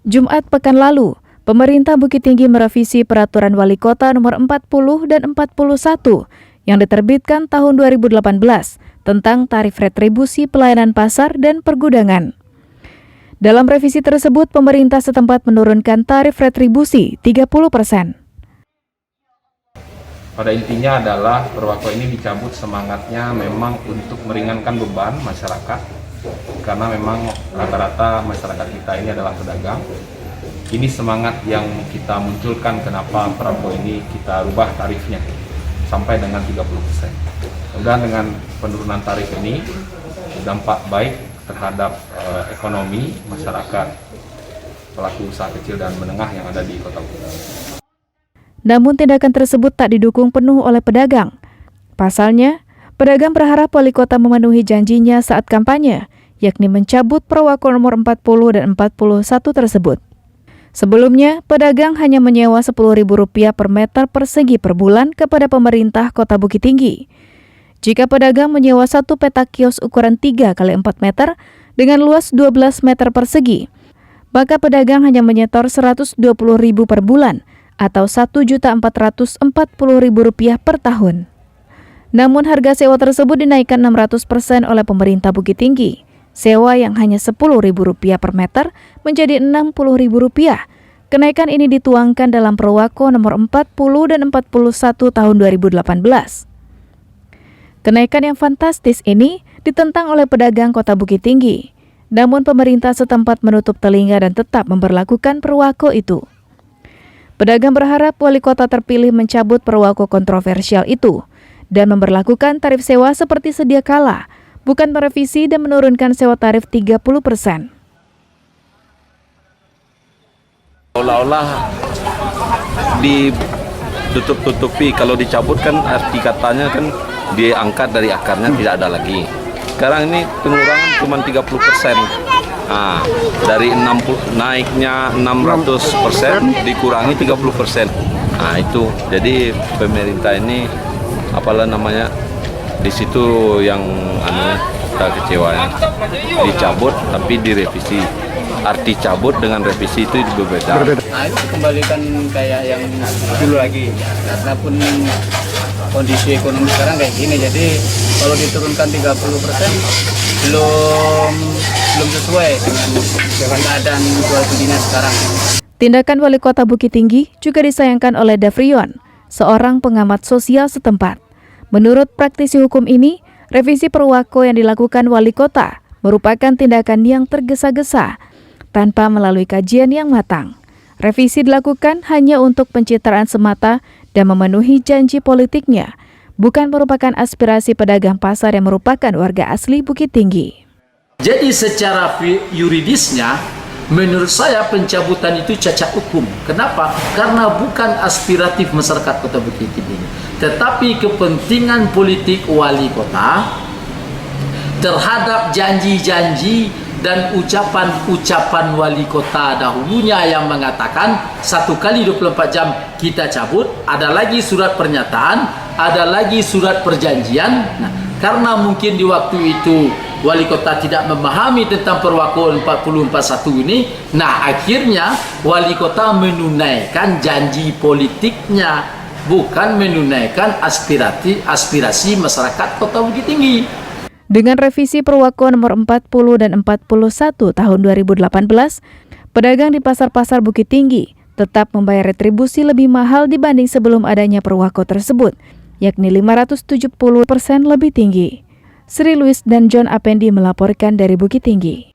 Jumat pekan lalu, pemerintah Bukit Tinggi merevisi Peraturan Wali Kota Nomor 40 dan 41 yang diterbitkan tahun 2018 tentang tarif retribusi pelayanan pasar dan pergudangan. Dalam revisi tersebut, pemerintah setempat menurunkan tarif retribusi 30%. Pada intinya adalah Perwako ini dicabut semangatnya memang untuk meringankan beban masyarakat, karena memang rata-rata masyarakat kita ini adalah pedagang. Ini semangat yang kita munculkan kenapa Perwako ini kita rubah tarifnya sampai dengan 30%. Mudah dengan penurunan tarif ini dampak baik terhadap ekonomi masyarakat pelaku usaha kecil dan menengah yang ada di Kota Bukit. Namun tindakan tersebut tak didukung penuh oleh pedagang. Pasalnya, pedagang berharap wali kota memenuhi janjinya saat kampanye, yakni mencabut Perwako Nomor 40 dan 41 tersebut. Sebelumnya, pedagang hanya menyewa Rp10.000 per meter persegi per bulan kepada pemerintah Kota Bukit Tinggi. Jika pedagang menyewa satu petak kios ukuran 3 x 4 meter dengan luas 12 meter persegi, maka pedagang hanya menyetor Rp120.000 per bulan atau Rp1.440.000 per tahun. Namun harga sewa tersebut dinaikkan 600% oleh pemerintah Bukit Tinggi. Sewa yang hanya Rp10.000 per meter menjadi Rp60.000. Kenaikan ini dituangkan dalam Perwako Nomor 40 dan 41 tahun 2018. Kenaikan yang fantastis ini ditentang oleh pedagang Kota Bukit Tinggi. Namun pemerintah setempat menutup telinga dan tetap memberlakukan Perwako itu. Pedagang berharap wali kota terpilih mencabut Perwako kontroversial itu dan memberlakukan tarif sewa seperti sedia kala, bukan merevisi dan menurunkan sewa tarif 30%. Seolah-olah ditutup-tutupi, kalau dicabut kan arti katanya kan diangkat dari akarnya, tidak ada lagi. Sekarang ini pengurangan cuma 30%. Nah, dari 60 naiknya 600% dikurangi 30%. Nah, itu. Jadi pemerintah ini apalah namanya, di situ yang kita kecewanya. Dicabut tapi direvisi. Arti cabut dengan revisi itu berbeda. Nah, itu kembalikan kayak yang dulu lagi. Karena pun kondisi ekonomi sekarang kayak gini, jadi kalau diturunkan 30% belum sesuai dengan keadaan jual belinya sekarang. Tindakan Wali Kota Bukit Tinggi juga disayangkan oleh Davrion, seorang pengamat sosial setempat. Menurut praktisi hukum ini, revisi Perwako yang dilakukan Wali Kota merupakan tindakan yang tergesa-gesa tanpa melalui kajian yang matang. Revisi dilakukan hanya untuk pencitraan semata dan memenuhi janji politiknya, bukan merupakan aspirasi pedagang pasar yang merupakan warga asli Bukit Tinggi. Jadi secara yuridisnya, menurut saya pencabutan itu cacat hukum. Kenapa? Karena bukan aspiratif masyarakat Kota Bukit Tinggi, tetapi kepentingan politik wali kota terhadap janji-janji dan ucapan-ucapan wali kota dahulunya yang mengatakan 1 kali 24 jam kita cabut, ada lagi surat pernyataan, ada lagi surat perjanjian. Nah, karena mungkin di waktu itu wali kota tidak memahami tentang Perwako 4041 ini, nah akhirnya wali kota menunaikan janji politiknya, bukan menunaikan aspirasi masyarakat Kota Bukit Tinggi. Dengan revisi Perwako Nomor 40 dan 41 tahun 2018, pedagang di pasar-pasar Bukit Tinggi tetap membayar retribusi lebih mahal dibanding sebelum adanya Perwako tersebut, yakni 570% lebih tinggi. Sri Louis dan John Apendi melaporkan dari Bukit Tinggi.